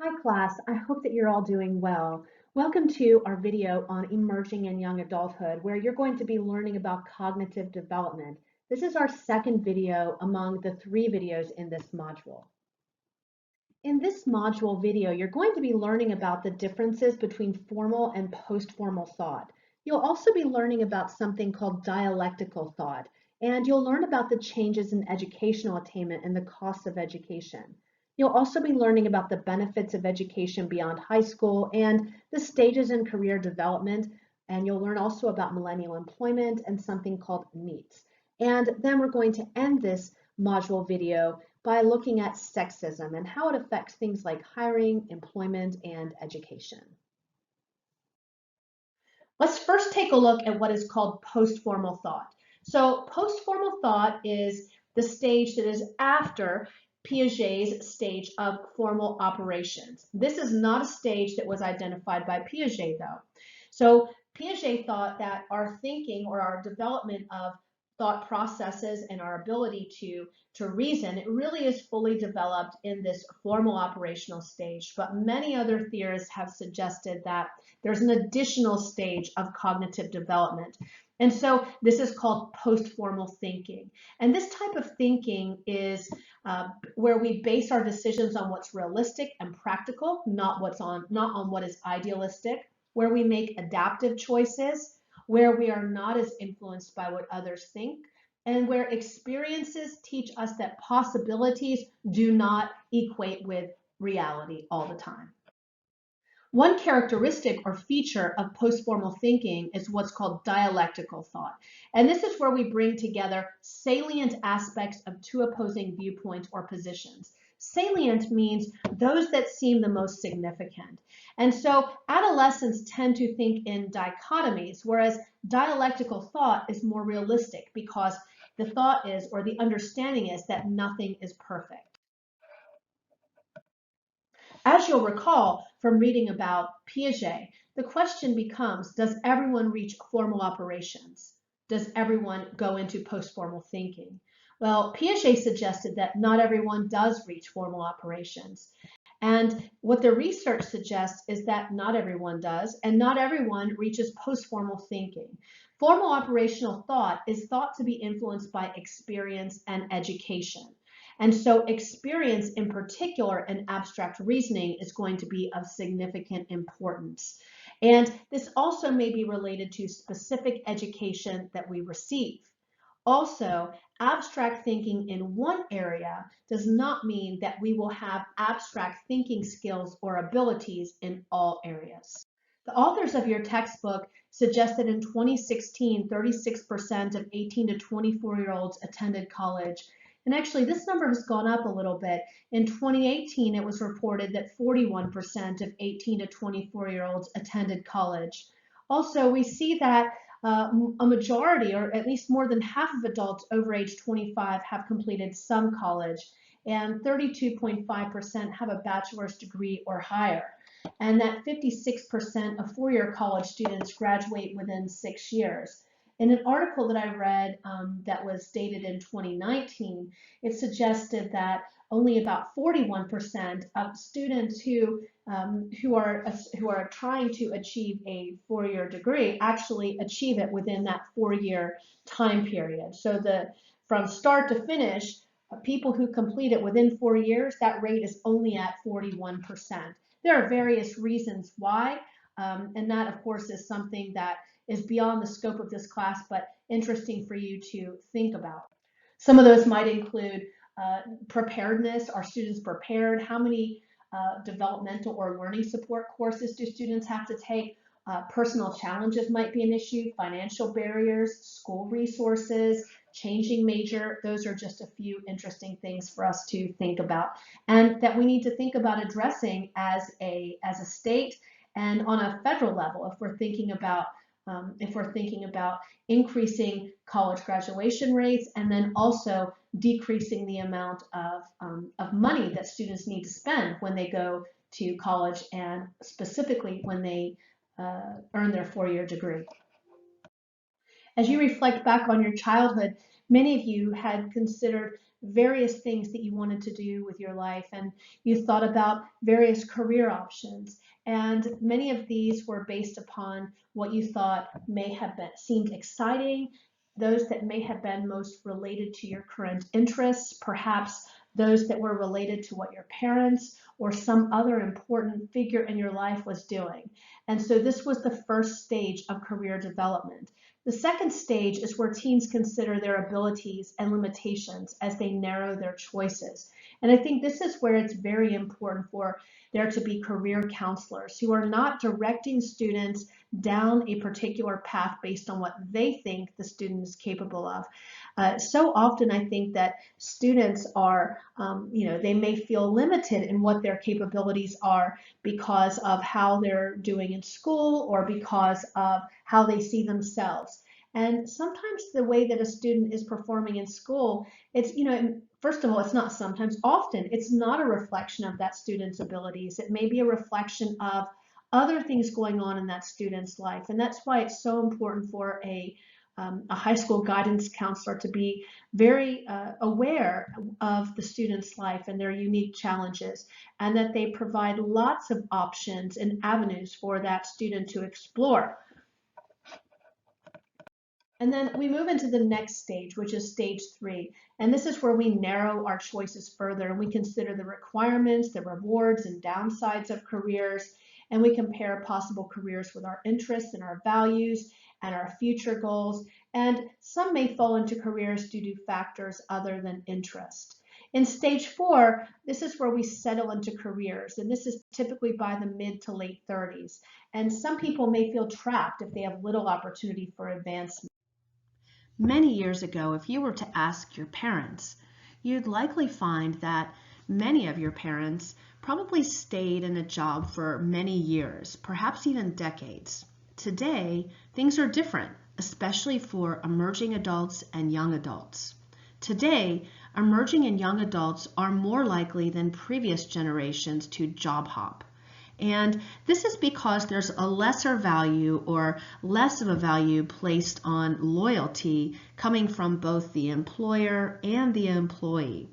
Hi class, I hope that you're all doing well. Welcome to our video on emerging and young adulthood, where you're going to be learning about cognitive development. This is our second video among the 3 videos in this module. In this module video, you're going to be learning about the differences between formal and post-formal thought. You'll also be learning about something called dialectical thought, and you'll learn about the changes in educational attainment and the costs of education. You'll also be learning about the benefits of education beyond high school and the stages in career development, and you'll learn also about millennial employment and something called NEETs. And then we're going to end this module video by looking at sexism and how it affects things like hiring, employment, and education. Let's first take a look at what is called postformal thought. So postformal thought is the stage that is after Piaget's stage of formal operations. This is not a stage that was identified by Piaget, though. So Piaget thought that our thinking or our development of thought processes and our ability to reason, it really is fully developed in this formal operational stage. But many other theorists have suggested that there's an additional stage of cognitive development. And so this is called post-formal thinking. And this type of thinking is where we base our decisions on what's realistic and practical, not on what is idealistic, where we make adaptive choices, where we are not as influenced by what others think, and where experiences teach us that possibilities do not equate with reality all the time. One characteristic or feature of postformal thinking is what's called dialectical thought. And this is where we bring together salient aspects of two opposing viewpoints or positions. Salient means those that seem the most significant. And so adolescents tend to think in dichotomies, whereas dialectical thought is more realistic because the thought is, or the understanding is, that nothing is perfect. As you'll recall from reading about Piaget, the question becomes, does everyone reach formal operations? Does everyone go into post-formal thinking? Well, Piaget suggested that not everyone does reach formal operations. And what the research suggests is that not everyone does, and not everyone reaches post-formal thinking. Formal operational thought is thought to be influenced by experience and education. And so experience in particular and abstract reasoning is going to be of significant importance. And this also may be related to specific education that we receive. Also, abstract thinking in one area does not mean that we will have abstract thinking skills or abilities in all areas. The authors of your textbook suggest that in 2016, 36% of 18 to 24-year-olds attended college. And actually, this number has gone up a little bit. In 2018, it was reported that 41% of 18 to 24-year-olds attended college. Also, we see that a majority, or at least more than half of adults over age 25 have completed some college, and 32.5% have a bachelor's degree or higher. And that 56% of four-year college students graduate within 6 years. In an article that I read that was dated in 2019, it suggested that only about 41% of students who are trying to achieve a four-year degree actually achieve it within that four-year time period. So from start to finish, people who complete it within 4 years, that rate is only at 41%. There are various reasons why, and that of course is something that is beyond the scope of this class, but interesting for you to think about. Some of those might include preparedness. Are students prepared? How many developmental or learning support courses do students have to take? Personal challenges might be an issue, financial barriers, school resources, changing major. Those are just a few interesting things for us to think about, and that we need to think about addressing as a state and on a federal level if we're thinking about increasing college graduation rates and then also decreasing the amount of money that students need to spend when they go to college and specifically when they earn their four-year degree. As you reflect back on your childhood, many of you had considered various things that you wanted to do with your life, and you thought about various career options. And many of these were based upon what you thought may have been seemed exciting, those that may have been most related to your current interests, perhaps those that were related to what your parents or some other important figure in your life was doing. And so this was the first stage of career development. The second stage is where teens consider their abilities and limitations as they narrow their choices. And I think this is where it's very important for there to be career counselors who are not directing students down a particular path based on what they think the student is capable of. So often I think that students are, they may feel limited in what their capabilities are because of how they're doing in school or because of how they see themselves. And sometimes the way that a student is performing in school, it's, first of all, it's not sometimes, often, it's not a reflection of that student's abilities. It may be a reflection of other things going on in that student's life. And that's why it's so important for a high school guidance counselor to be very aware of the student's life and their unique challenges, and that they provide lots of options and avenues for that student to explore. And then we move into the next stage, which is stage 3. And this is where we narrow our choices further and we consider the requirements, the rewards and downsides of careers, and we compare possible careers with our interests and our values and our future goals. And some may fall into careers due to factors other than interest. In stage 4, this is where we settle into careers, and this is typically by the mid to late 30s. And some people may feel trapped if they have little opportunity for advancement. Many years ago, if you were to ask your parents, you'd likely find that many of your parents probably stayed in a job for many years, perhaps even decades. Today, things are different, especially for emerging adults and young adults. Today, emerging and young adults are more likely than previous generations to job hop. And this is because there's a lesser value or less of a value placed on loyalty coming from both the employer and the employee.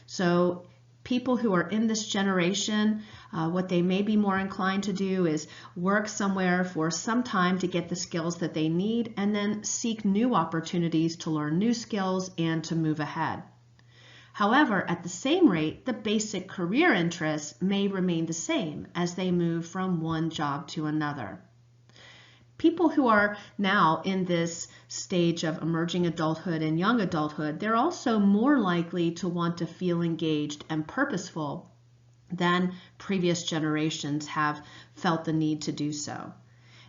So people who are in this generation, what they may be more inclined to do is work somewhere for some time to get the skills that they need and then seek new opportunities to learn new skills and to move ahead. However, at the same rate, the basic career interests may remain the same as they move from one job to another. People who are now in this stage of emerging adulthood and young adulthood, they're also more likely to want to feel engaged and purposeful than previous generations have felt the need to do so.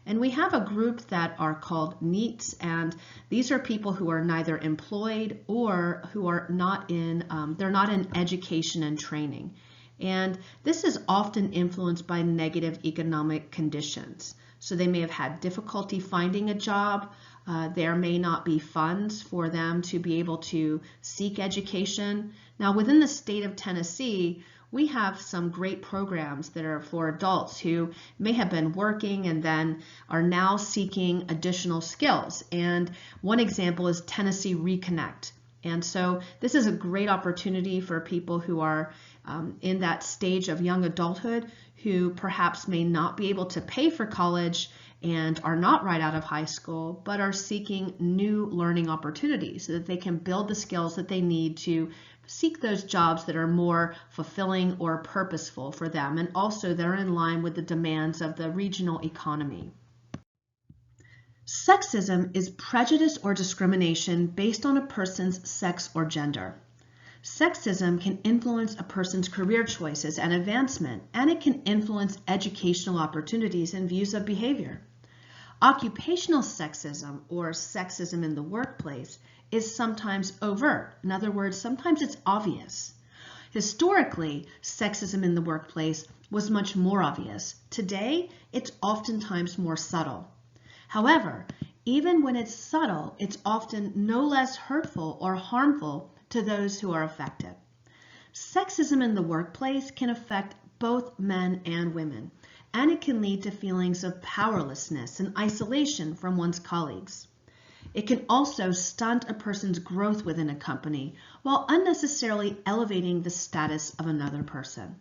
And we have a group that are called NEETs, and these are people who are neither employed or who are not in, they're not in education and training. And this is often influenced by negative economic conditions. So they may have had difficulty finding a job. There may not be funds for them to be able to seek education. Now, within the state of Tennessee, we have some great programs that are for adults who may have been working and then are now seeking additional skills. And one example is Tennessee Reconnect. And so this is a great opportunity for people who are in that stage of young adulthood who perhaps may not be able to pay for college and are not right out of high school, but are seeking new learning opportunities so that they can build the skills that they need to seek those jobs that are more fulfilling or purposeful for them, and also that are in line with the demands of the regional economy. Sexism is prejudice or discrimination based on a person's sex or gender. Sexism can influence a person's career choices and advancement, and it can influence educational opportunities and views of behavior. Occupational sexism, or sexism in the workplace, is sometimes overt. In other words, sometimes it's obvious. Historically, sexism in the workplace was much more obvious. Today, it's oftentimes more subtle. However, even when it's subtle, it's often no less hurtful or harmful to those who are affected. Sexism in the workplace can affect both men and women, and it can lead to feelings of powerlessness and isolation from one's colleagues. It can also stunt a person's growth within a company while unnecessarily elevating the status of another person.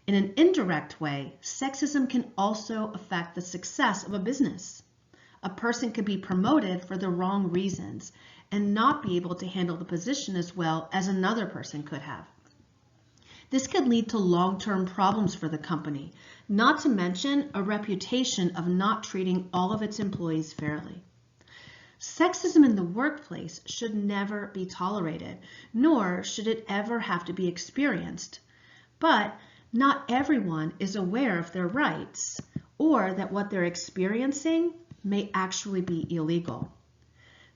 In an indirect way, sexism can also affect the success of a business. A person could be promoted for the wrong reasons and not be able to handle the position as well as another person could have. This could lead to long-term problems for the company, not to mention a reputation of not treating all of its employees fairly. Sexism in the workplace should never be tolerated, nor should it ever have to be experienced. But not everyone is aware of their rights or that what they're experiencing may actually be illegal.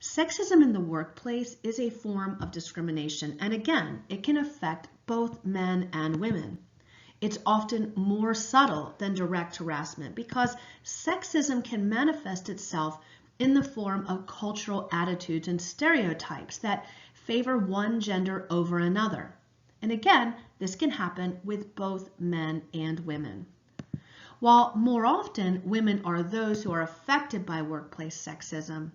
Sexism in the workplace is a form of discrimination, and again, it can affect both men and women. It's often more subtle than direct harassment because sexism can manifest itself in the form of cultural attitudes and stereotypes that favor one gender over another. And again, this can happen with both men and women. While more often women are those who are affected by workplace sexism,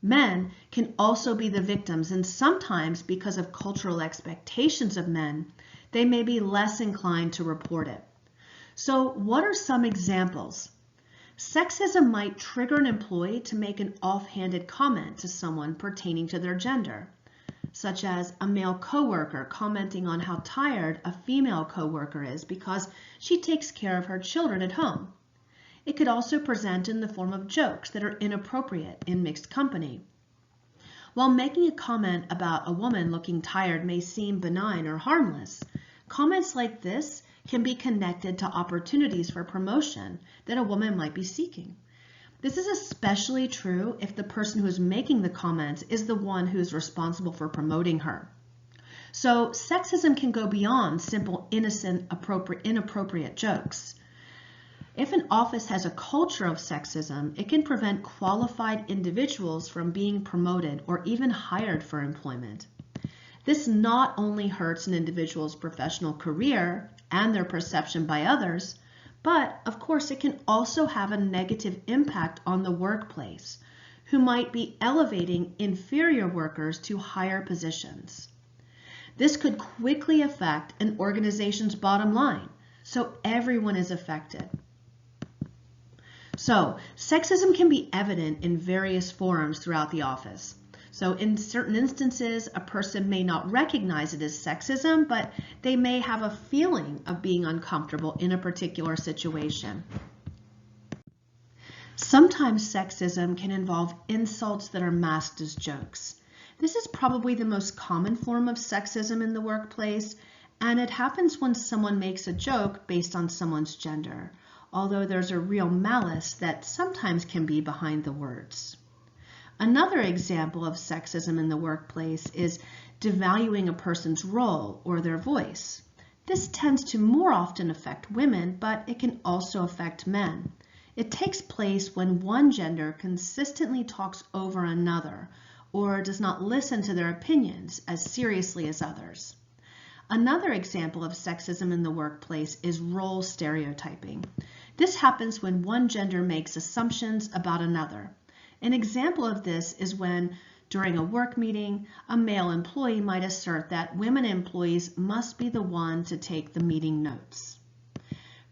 men can also be the victims, and sometimes because of cultural expectations of men, they may be less inclined to report it. So what are some examples? Sexism might trigger an employee to make an offhanded comment to someone pertaining to their gender, such as a male coworker commenting on how tired a female coworker is because she takes care of her children at home. It could also present in the form of jokes that are inappropriate in mixed company. While making a comment about a woman looking tired may seem benign or harmless, comments like this can be connected to opportunities for promotion that a woman might be seeking. This is especially true if the person who is making the comments is the one who is responsible for promoting her. So sexism can go beyond simple, innocent, inappropriate jokes. If an office has a culture of sexism, it can prevent qualified individuals from being promoted or even hired for employment. This not only hurts an individual's professional career and their perception by others, but of course it can also have a negative impact on the workplace, who might be elevating inferior workers to higher positions. This could quickly affect an organization's bottom line, so everyone is affected. So, sexism can be evident in various forms throughout the office. So in certain instances, a person may not recognize it as sexism, but they may have a feeling of being uncomfortable in a particular situation. Sometimes sexism can involve insults that are masked as jokes. This is probably the most common form of sexism in the workplace, and it happens when someone makes a joke based on someone's gender, although there's a real malice that sometimes can be behind the words. Another example of sexism in the workplace is devaluing a person's role or their voice. This tends to more often affect women, but it can also affect men. It takes place when one gender consistently talks over another or does not listen to their opinions as seriously as others. Another example of sexism in the workplace is role stereotyping. This happens when one gender makes assumptions about another. An example of this is when, during a work meeting, a male employee might assert that women employees must be the one to take the meeting notes.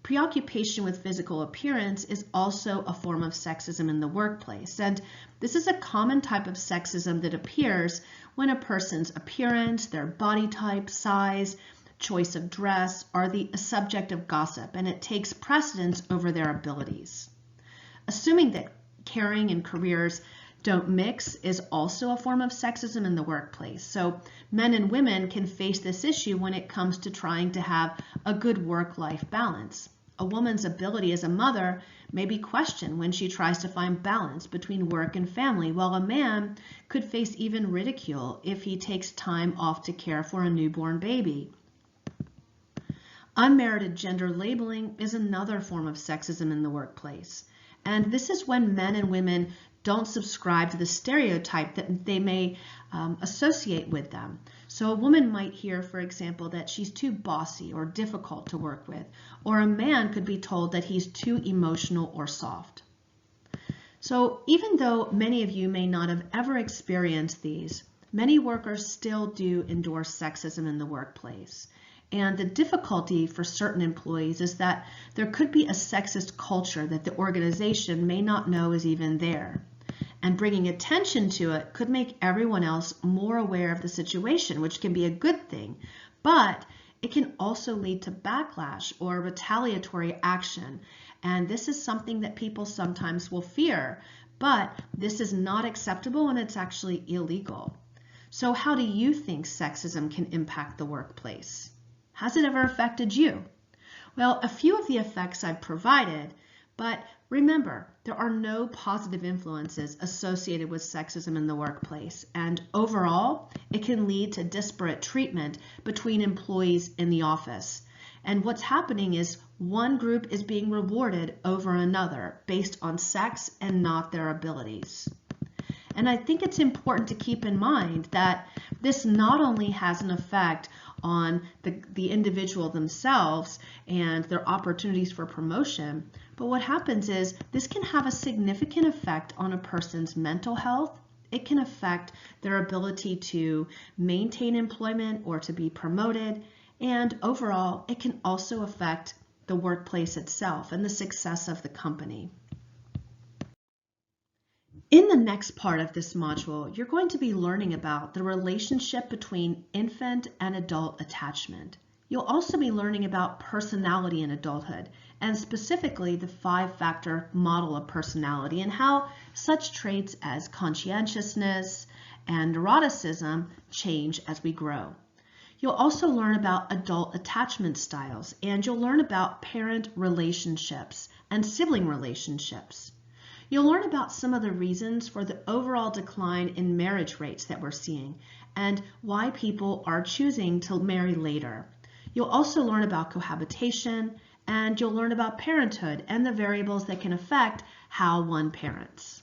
Preoccupation with physical appearance is also a form of sexism in the workplace, and this is a common type of sexism that appears when a person's appearance, their body type, size, choice of dress are the subject of gossip, and it takes precedence over their abilities. Assuming that caring and careers don't mix is also a form of sexism in the workplace. So men and women can face this issue when it comes to trying to have a good work-life balance. A woman's ability as a mother may be questioned when she tries to find balance between work and family, while a man could face even ridicule if he takes time off to care for a newborn baby. Unmerited gender labeling is another form of sexism in the workplace. And this is when men and women don't subscribe to the stereotype that they may associate with them. So a woman might hear, for example, that she's too bossy or difficult to work with, or a man could be told that he's too emotional or soft. So even though many of you may not have ever experienced these, many workers still do endorse sexism in the workplace. And the difficulty for certain employees is that there could be a sexist culture that the organization may not know is even there. And bringing attention to it could make everyone else more aware of the situation, which can be a good thing. But it can also lead to backlash or retaliatory action. And this is something that people sometimes will fear. But this is not acceptable and it's actually illegal. So how do you think sexism can impact the workplace? Has it ever affected you? Well, a few of the effects I've provided, but remember, there are no positive influences associated with sexism in the workplace, and overall, it can lead to disparate treatment between employees in the office. And what's happening is one group is being rewarded over another based on sex and not their abilities. And I think it's important to keep in mind that this not only has an effect on the individual themselves and their opportunities for promotion, but what happens is this can have a significant effect on a person's mental health. It can affect their ability to maintain employment or to be promoted, and overall, it can also affect the workplace itself and the success of the company. In the next part of this module, you're going to be learning about the relationship between infant and adult attachment. You'll also be learning about personality in adulthood, and specifically the 5-factor model of personality and how such traits as conscientiousness and neuroticism change as we grow. You'll also learn about adult attachment styles, and you'll learn about parent relationships and sibling relationships. You'll learn about some of the reasons for the overall decline in marriage rates that we're seeing and why people are choosing to marry later. You'll also learn about cohabitation, and you'll learn about parenthood and the variables that can affect how one parents.